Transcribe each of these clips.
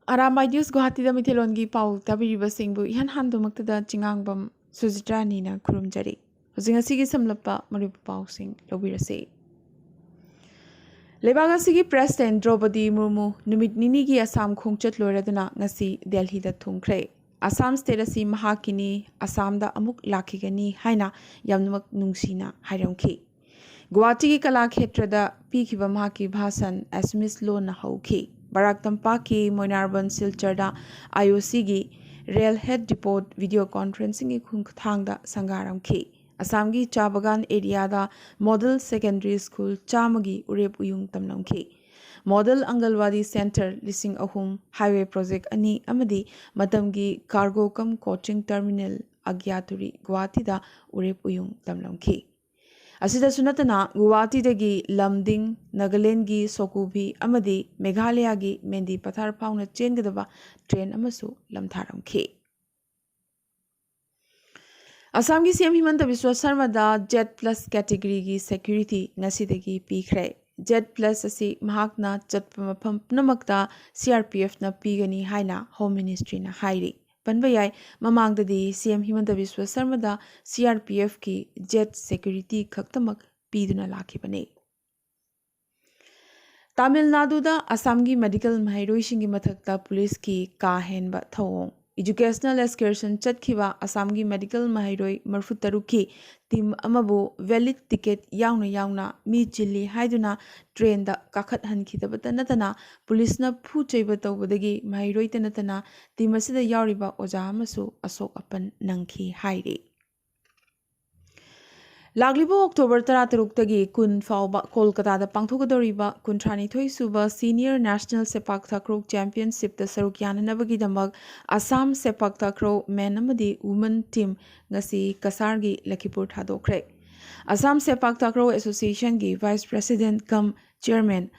Arambai News Guwahati da Mithelongi Pau tabiriba singbu ihan handumaktada chingangbam Sujitrani na kurumjari. Hujing asigi samlapa maribu pau sing lobirase. Lebaga asigi President Draupadi Murmu numit nini gi Assam khongchat loiraduna ngasi Delhi da thungkre. Assam state asi mahakini Assam da amuk lakhigani haina yamnamak nungsina hairamki. Guwahati ki kala khetra da pikhiba mahaki bhasan asmis lo na hauki. Barak Tampaki Moinarban Silcharda IOC gi Rail Head Depot video conferencing ki khungthangda sangaram ki Assam gi Chabagan area da Model Secondary School chamagi urep uyung tamlam ki Model Angalwadi Center lising ahum highway project ani amadi matam gi cargo kam coaching terminal agyaturi Guwahati da urep uyung tamlam ki Asida sunatana Guwahati dagi Lamding Nagaland gi Sokubi amadi Meghalaya gi Mendi Pathar Pauna chengadaba train amasu lamtharamkhi Assam gi CM Himanta Biswa Sarma da Jet Plus category gi security ngasidagi pikhre Jet Plus asi mahakna chatpa mafam punamakta CRPF na pigani haina Home Ministry na hairi Panbayai mamangdadi CM Himanta Biswa Sarma da CRPF ki jet security khaktamak piduna lakhibane Tamil Nadu da Assam gi medical mahiroising gi mathakta police ki ka henba thawong educational excursion chatkhiba Assam gi medical mahiroi marfutaru ki team amabu valid ticket yauna mi chilli haiduna train da kakhat hankhidabata natana police na phu cheiba tawbadagi mahiroi tanatana team asida yauriba oja amasu asok apan nangkhi hairi Laglibo October 13 tagi kun fauba Kolkata da pangthogadoriba kuntrani thoi suba Senior National Sepak Takraw Championship da saruk yananabagi damag Assam Sepak Takraw men amadi women team ngasi kasargi Lakipur thadokre Assam Sepak Takraw Association gi Vice President cum Chairman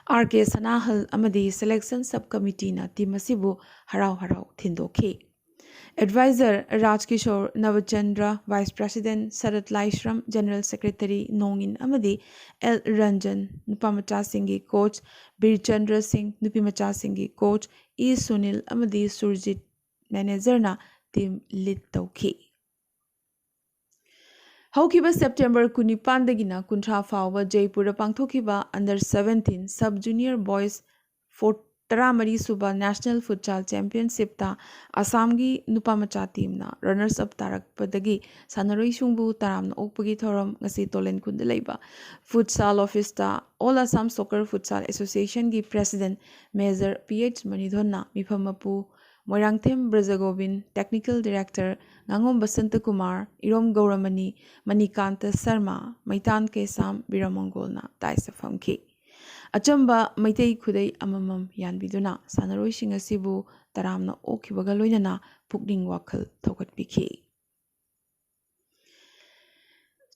RK Sanahal amadi Selection Subcommittee na team asibu harau thindokhi Advisor Rajkishore Navachandra, Vice President Sarat Laishram, General Secretary Nongin Amadi, L. Ranjan, Nupamacha Singhi Coach, Birchandra Singh, Nupimacha Singhi Coach, E. Sunil Amadi Surjit, Manager na team lead tauki. Haukiba September kunipandagina kuntra fauba Jaipur pangthokiba under 17 sub junior boys 4 suba National Futsal Championship ta Assam gi Nupamacha team na runners up tarakpadagi sanaroi sungbu taramna okpagi thoram ngasi tolen kunda leiba Futsal office ta All Assam Soccer Futsal Association gi President Major PH Manidhonna Mifamapu Moirangthem Brajagobin Technical Director Ngangom Basanta Kumar Irom Gauramani Manikanta Sarma Maitan Kesam Biramongolna Taisafamki Achamba Maitei Kudai Amamam Yanbiduna Sanaroi Singasibu Taramna Okibagaloinana Pukding Wakal Tokat Biki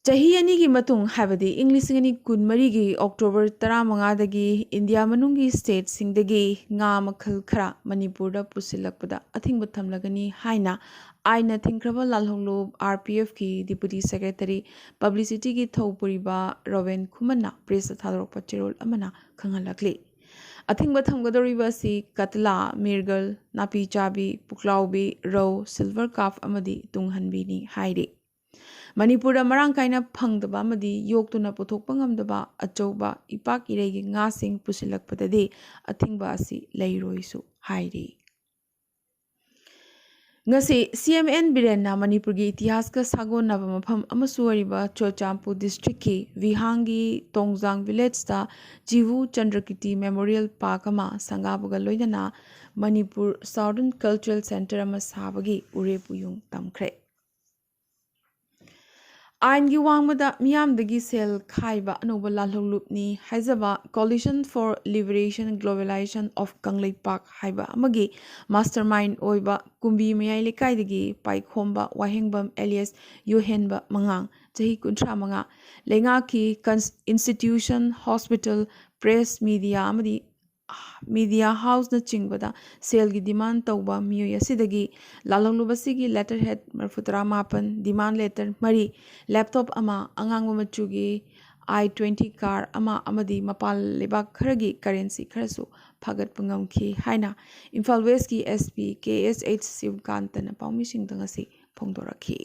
Chahi ani gi matung habadi English ngani kun mari gi October 15 dagi India manungi state singdagi nga makhal khara Manipur da pusilakpada athingba thamlagani haina aina thingkraba lalhonglo RPF ki Deputy Secretary Publicity gi thopuriba Rowen Khumana press thadrokpa chirol amana khangalakli athingba thamgadoriba si Katla Mirgal Napi Chabi Puklaubi Row Silver Calf amadi tunghanbi ni hairi Manipura marang kaina phangdaba amadi yoktuna puthokpa ngamdaba achouba ipak iregi nga sing pusilakpadadi athingba asi leiroisu hairi ngasi CMN Birenna Manipur gi itihas ka sagon naba mapham amasu wariba Chochampu district ki Vihangi Tongjang village ta Jivu Chandrakiti Memorial Park ama sangabuga loinana Manipur Southern Cultural Center ama sabagi urepuyung tamkhre Aingi wangmada miyamdagi sel khaiba anoba lalholupni haizaba Coalition for Liberation and Globalization of Kanglei Park haiba amagi mastermind oiba kumbi mayai lekaidagi paikhomba wahengbam alias yohenba mangang chahi kuntra manga lenga ki institution hospital press media amadi media house na chingbada sale gi demand tauba miyo yasidagi lalolubasigi letterhead marfutara mapan demand letter mari laptop ama angang machugi I-20 car अमदी मपाल लेबाक खरगी currency खरसु फगत पंगमखी हाइना Imphal West की SP KSH शिवकांतन पाउमिसिंग दंगसी फोंदोरखी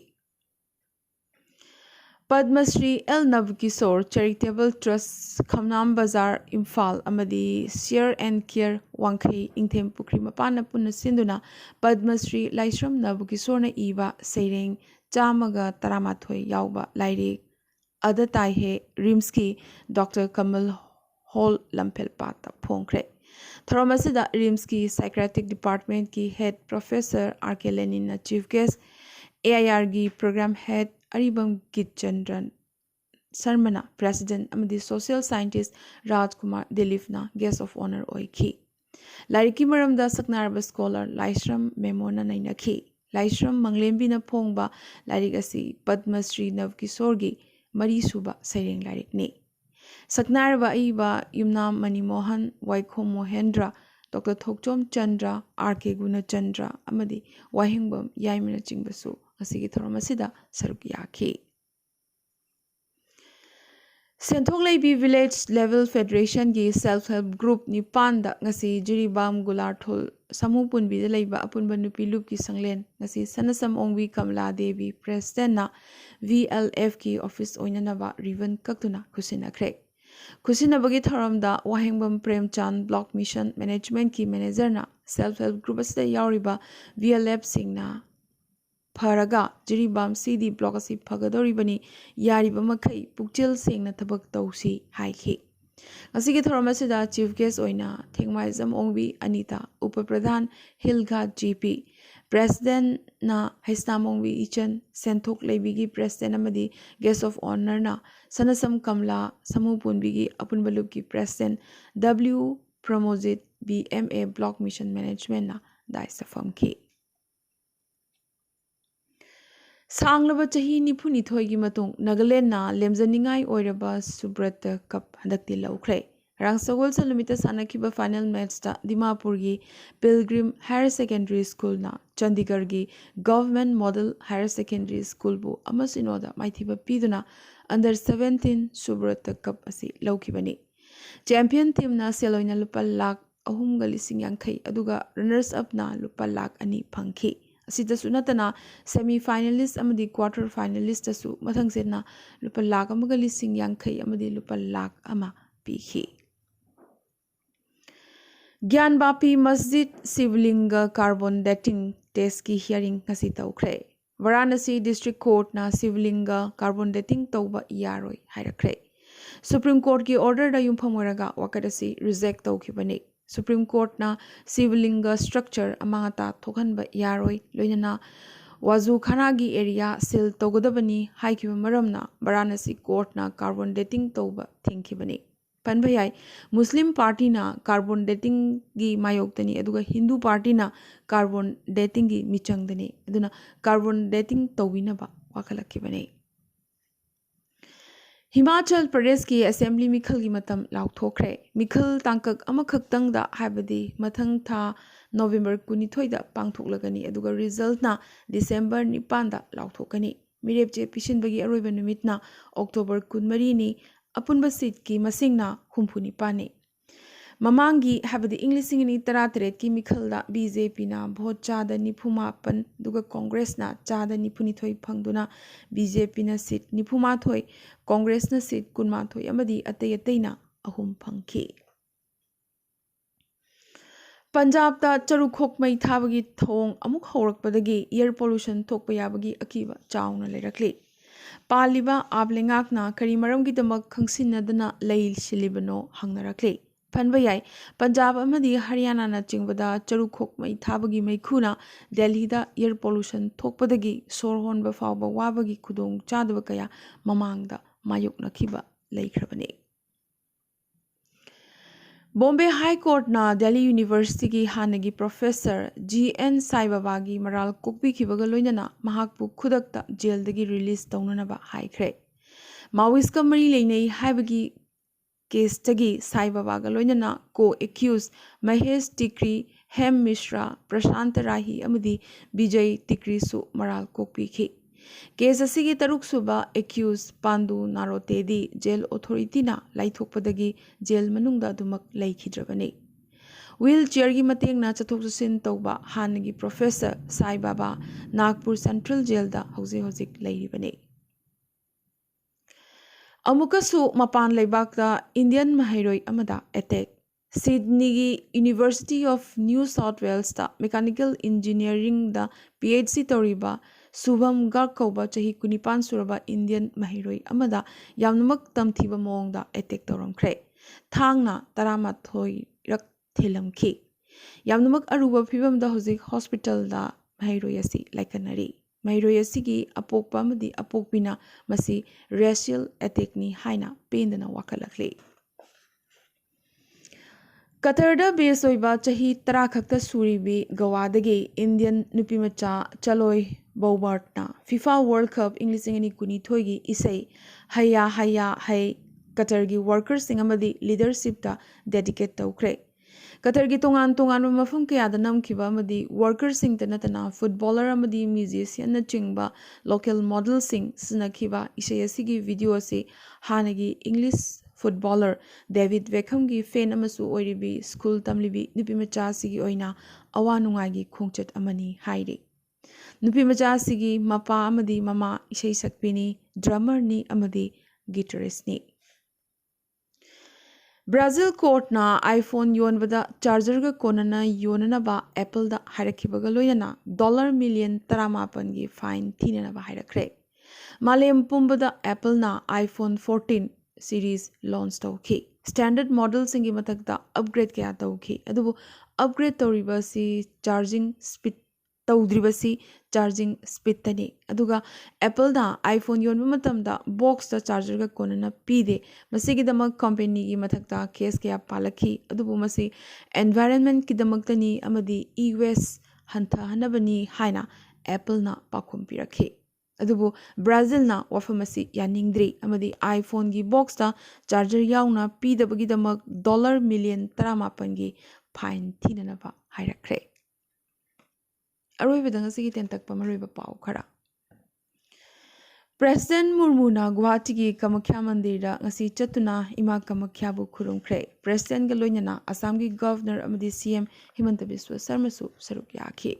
Padmashri L Navakishore charitable trust खमनाम बाजार इम्फाल अमदी शेयर एंड केयर वांखई इंथेम पुखरी मपान पुन सिंधुना पद्मश्री लाइश्रम नवकिशोर इबा सैरेंग चामगा तरामाथोय यावबा लाइरिक अदताई हे रिम्स की डॉक्टर कमल हॉल लंफेल पाता फोंखरे थरोमसिदा रिम्स की साइक्रेटिक डिपार्टमेंट की head professor R K. Lenin chief guest AIR की प्रोग्राम हेड अरिबम गितचंद्रन शर्मना प्रेसिडेंट अमदी सोशल साइंटिस्ट राजकुमार दिलीपना गेस्ट ऑफ ऑनर ओइखी लाइरिकी मरमदा सकनारबा स्कॉलर लाइश्रम मेमोना नैनखी लाइश्रम मंगलेम्बीना फोंबा लाइरिक असी पद्मश्री नवकिशोरगी मरीसुबा सैरेंग लाइरिकनी सकनारबा इबा युमनाम मणिमोहन वाइखोम मोहेंद्र डॉक्टर थोकचोम चंद्र R.K. गुणचंद्र अमदी वाहिंगबम याइमना चिंबसु असिगी थोरम असिदा सरुक याखी सेंथोक लेबी विलेज लेवल फेडरेशन की सेल्फ हेल्प ग्रुप निपान ngasi जिरीबाम गुलारथोल समूह पुनबी लेबा अपुनबा नुपी लुप की संगलेन ngasi सनसम ओंगवी कमला देवी प्रेसिडेंट ना VLF की ऑफिस ओइननबा रिवन कक्तुना खुसिनखरे खुसिनबगी थरमदा Wahengbam Premchand block mission management की मैनेजर ना सेल्फ हेल्प ग्रुप असदा यावरिबा VLF सिंगना फरगा जिरीबाम CD ब्लॉक असी फगदोरिबनी यारिबा मखै पुक्चेल सेंगना थबक तौसी हाइखी असिगी थरम असिदा चीफ गेस्ट ओइना थेंगमाइजम ओंगबी अनीता उप प्रधान हिलघाट GP प्रेसिडेंट ना हैसनाम ओंगबी इचन सेंथोक लेबी की प्रेसिडेंट अमदी गेस्ट ऑफ ऑनर ना सनसम कमला समूह पुनबी की अपुनबलुब की president W Pramojit BMA block mission management ना दाइसफम की सांगलबा चही निफुनिथोयगी मतुंग नागालैंडना लेमजनिंगाई ओइरबा सुब्रत कप हंदक्ति लौख्रे रांगसगोल सलुमिता सानखिबा फाइनल मैच दिमापुर की पिलग्रिम हायर सेकेंडरी स्कूल ना चंडीगढ़ की government model higher secondary school बु अमसिनोदा माइथिबा पीदुना अंडर 17 सुब्रत कप असी लौखिबनी चैंपियन टीम ना सेलोइना लुपा लाख अहुमगा लिसिंग यांखै अदुगा रनर्स अप ना लुपा लाख अनि फंखी असिदसु नतना सेमी फाइनलिस्ट अमदी क्वार्टर फाइनलिस्ट तसु मथंगसेना लुपा लाख अमगा लिसिंग यांखै अमदी लुपा लाख अमा पीखी Gyanvapi Masjid Shivling carbon dating test की हियरिंग ngasi तौख्रे वाराणसी डिस्ट्रिक्ट कोर्ट ना शिवलिंग कार्बन डेटिंग तौबा यारोय हाइरख्रे सुप्रीम कोर्ट की ऑर्डर दा युमफम ओरगा वाकदसी रिजेक्ट तौखिबनी सुप्रीम कोर्ट ना शिवलिंग स्ट्रक्चर अमाता थोखनबा यारोय लोइनना वाजू खाना की एरिया सील तौगदबनी हाइकिबा मरमना वाराणसी कोर्ट ना कार्बन डेटिंग तौबा थिंखिबनी पनभयाई मुस्लिम पार्टी ना कार्बन डेटिंग की मायोक्तनी अदुगा हिंदू पार्टी ना कार्बन डेटिंग की मिचंगदनी अदुना कार्बन डेटिंग तौबिनबा वाखलखिबनी हिमाचल प्रदेश की असेंबली मिखल की मतम लाउथोख्रे मिखल तांकक अमखक्तंगदा हाबदी मथंग था नवंबर 19 दा पांगथोकलगनी अदुगा रिजल्ट ना डिसेंबर 9 दा लाउथोकनी मिरेपचे पिसिनबगी अरोइबा निमितना अक्टोबर 14 नि अपुनबा सीट की मसिंगना 64 नि ममांगी हाबदी इंग्लिशिंग नि 13 की मिखलदा BJP ना भोट चादा 95 दुगा कांग्रेस ना चादा 92 फंगदुना BJP ना सीट 95 कांग्रेस ना सीट 19 अमदी अतै अतैना अहुम फंखी पंजाब ता चरुखोक मई थाबगी थोंग अमुक हौरकपदगी एयर पोल्यूशन थोकपा याबगी अकीबा चाउना लेरकली पालिबा आबलेंगाकना करी मरमगिदमक खंगसिनदना लैसिलिबनो हंगनरकली फनबा याई पंजाब अमदी हरियाणा ना चिंगबदा चरुखोक मई थाबगी मैखुना दिल्लीदा एयर पोल्यूशन थोकपदगी सोर होनबा फावबा वाबगी खुदोंग चादबा कया ममांगदा मायुकनखिबा लैख्रबनी बॉम्बे हाई कोर्ट ना दिल्ली यूनिवर्सिटी की हानगी प्रोफेसर GN साईबाबा की मराल कोकपीखिबगा लोइनना महाकपु खुदकता जेलदगी रिलीज तौननबा हाइख्रे माओइस्ट का मरी लेनै हाइबगी केसतगी साईबाबागा लोइनना को एक्यूज महेश टिकरी हेम मिश्रा प्रशांत राही अमदी विजय टिकरी सु मराल कोकपीखि केस असिगी तरुक सुबा एक्यूज पांडु नारोतेदी जेल ऑथोरिटीना लाइथोकपदगी जेल मनुंगदा दुमक लैखिद्रबने व्हील चेयर की मतेंगना चथोक चसिन तौबा हानगी professor Sai Baba Nagpur central jail दा हौजिक लैरिबने अमुकसु मपान लेबाकदा इंडियन महैरोई अमदा अटैक सिडनी की university of New South Wales दा मैकेनिकल इंजीनियरिंग दा PhD तौरीबा शुभम गर्ग कौबा चही कुनिपान सुरबा इंडियन महैरोई अमदा यामनमक तमथीबा मोंगदा अटैक तौरमख्रे थांगना तरामाथोई रक थेलमखी यामनमक अरुबा फिबमदा हौजिक हॉस्पिटल दा महैरोई असि लाइकनरी महैरोई असिगी अपोकपा अमदी अपोकपिना मसी रेशियल अटैकनी हाइना पेंदना वाकलखले कतरदा बेस होइबा चही तरा खक्ता सूरीबी गवादगी इंडियन नुपीमचा चलोय बौबर्टना FIFA वर्ल्ड कप इंग्लिशिंगनी कुनीथोगी इसै हया हया है कतर की वर्कर्स सिंग अमदी लीडरशिप ता डेडिकेट तौख्रे कतर की तोंगान तोंगान मफम कयादा नमखिबा अमदी वर्कर्स सिंग तनतना फुटबॉलर अमदी म्यूजिशियन न चिंगबा लोकल मॉडल सिंग सिनखिबा इसै असिगी वीडियो असे हानगी इंग्लिश फुटबॉलर डेविड वेखम की फैन अमसु ओइरिबी स्कूल तमलिबी नुपीमचा सिगी ओइना अवा नुंगागी खोंगचट अमनी हाइरे नुपीमचा सिगी मपा अमदी ममा इसै सकपिनी ड्रमर नि अमदी गिटारिस्ट नि ब्राजील कोर्टना आईफोन योनबदा चार्जर का कोनना योननबा एप्पल दा हाइरखिबगा लोयना $1 मिलियन 18 की फाइन थीननबा हाइरखरे मालेम पुंबदा एप्पल ना आईफोन 14 सीरीज लॉन्च तौखी स्टैंडर्ड मॉडल सिंगी मथक्ता अपग्रेड कया तौखी अदुबु अपग्रेड तौरिबसी चार्जिंग स्पीड तौद्रिबसी चार्जिंग स्पीड तनी अदुगा एप्पल दा आईफोन योनबा मतमदा बॉक्स दा चार्जर का कोनना पीदे मसीगिदमक कंपनी की मथक्ता केस कया पालखी अदुबु मसी एनवायरनमेंट किदमक्तनी अमदी ई-वेस्ट हंथहनबनी हाइना एप्पल ना पाखुम पिरखी अदुबु ब्राजील ना वफम असी यानिंग्द्री अमदी आईफोन की बॉक्स दा चार्जर याउना पीदबगिदमक $1 मिलियन 18 की फाइन थीननबा हाइरखरे अरोइबदा ngasi tentakpa maroiba pau khara President Murmuna Guwahati की कामाख्या मंदिर दा ngasi chatuna ima Kamakhya bu khurumkhre President ga loinana Assam की Governor amadi CM Himanta Biswa Sarma su saruk yakhi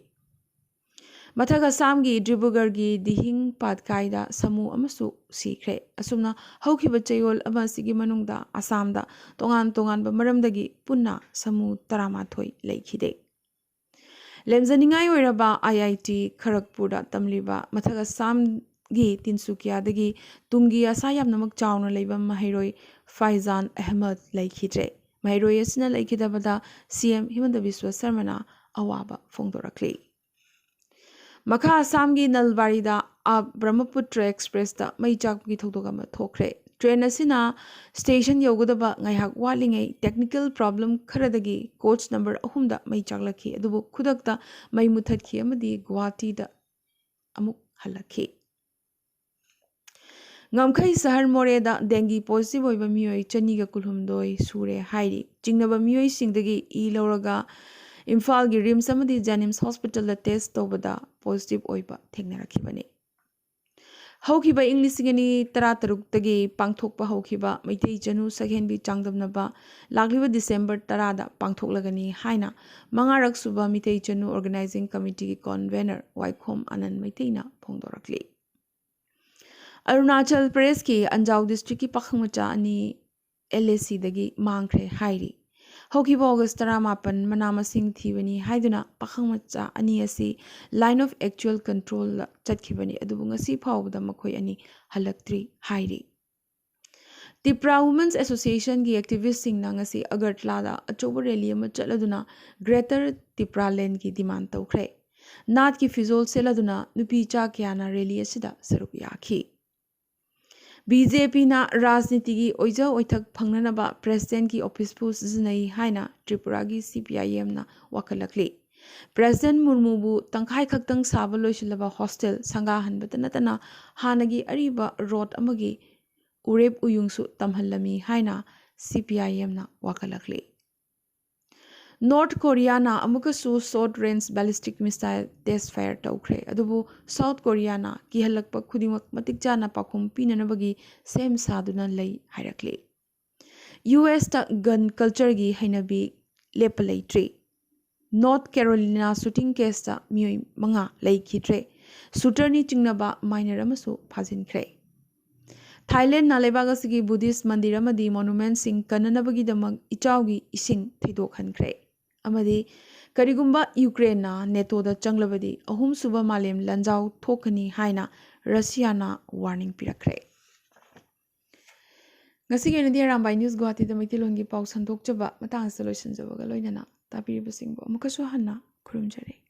मथक Assam की डिब्रूगढ़ की दिहिंग पाटकाइदा समू अमसु सीख्रे असुमना हौखिबा चयोल अमसिगी मनुंगदा असमदा तोंगान तोंगानबा मरमदगी पुन्ना समू 18 लेखिदे लेमजनिंगाई ओइरबा IIT खरगपुरदा तमलिबा मथक असम गी तिनसुकियादगी तुंगी असा यामनमक चावना लेबा महैरोई फैजान अहमद लेखिद्रे महैरोई असना लेखिदबदा CM हिमंत बिस्वा शर्माना अवाबा फोंदोरखले मखा असम की नलबारीदा ब्रह्मपुत्र एक्सप्रेस दा मई चाकपी थौदोगमा थोखरे ट्रेन असिना स्टेशन यौगदबा ngaiहak वालिंगै टेक्निकल प्रॉब्लम खरदगी कोच नंबर 3 दा मई चाकलखी अदुबु खुदकता मई मुथतखी अमदी गुवाहाटी दा अमुक हलखी ngamkhai sahar more da dengue positive oiba mioi chaniga kulhumdoi sure hairi jingnaba mioi singdagi e loraga Imphal gi rims amadi Janims Hospital da test tobada positive oiba thengnarakibani haukiba English ngani tara tagi pangthokpa haukiba maitei janu sakhenbi changdamnaba lagliba December 10 da pangthoklagani haina mangarak suba mitei janu organizing committee ki convener Waikhom Anand maiteina phongdorakli Arunachal Pradesh ki Anjau district ki pakhangmacha ani LAC dagi mangkhre hairi Hokiba August 18 manamasing thibani haiduna pakhangmacha ani asi line of actual control chatkibani adubu ngasi phawbada makhoi ani halaktri hairi Tipra Women's Association ki activist sing na ngasi Agartala da achoba rally ama chaladuna Greater Tipra Land ki demand tawkhre Nat ki fizol seladuna nupi cha kyana rally asida saruk yakhi BJP na राजनीति की ओइजा ओइथक फंगननबा president की office पु सिजनई हाइना त्रिपुरा की CPIM ना वकलकली president मुर्मुबु तंखाई खक्तंग साबा लोइसिलबा hostel संगा हनबत नतना हानगी Ariba road अमगी उरेप उयुंगसु तमहल्लमी हाइना CPIM ना वकलकली North Korea amukasu short range ballistic missile test fire taukhre adubu South Korea kihalakpa khudimak matik chana pakhum pinanabagi sem saduna lei hairakle. US ta gun culture gi hainabi lepalai tre. North Carolina shooting case ta mioi manga lei khitre. Shooter ni chingnaba minor amasu phajinkre. Thailand na lebagasigi Buddhist mandir amadi monument sing kananabagi damag ichawgi ising thidok hankre. Amadi karigumba Ukraine na NATO da changlabadi ahum suba malem lanjaw thokani haina Russia na warning pirakre. Ngasigi na di Arambai News Guwahati da Maitilongi paw sandok jaba matang solution jaba ga loinana tapiribasingbo amukaso hanna khurumjare.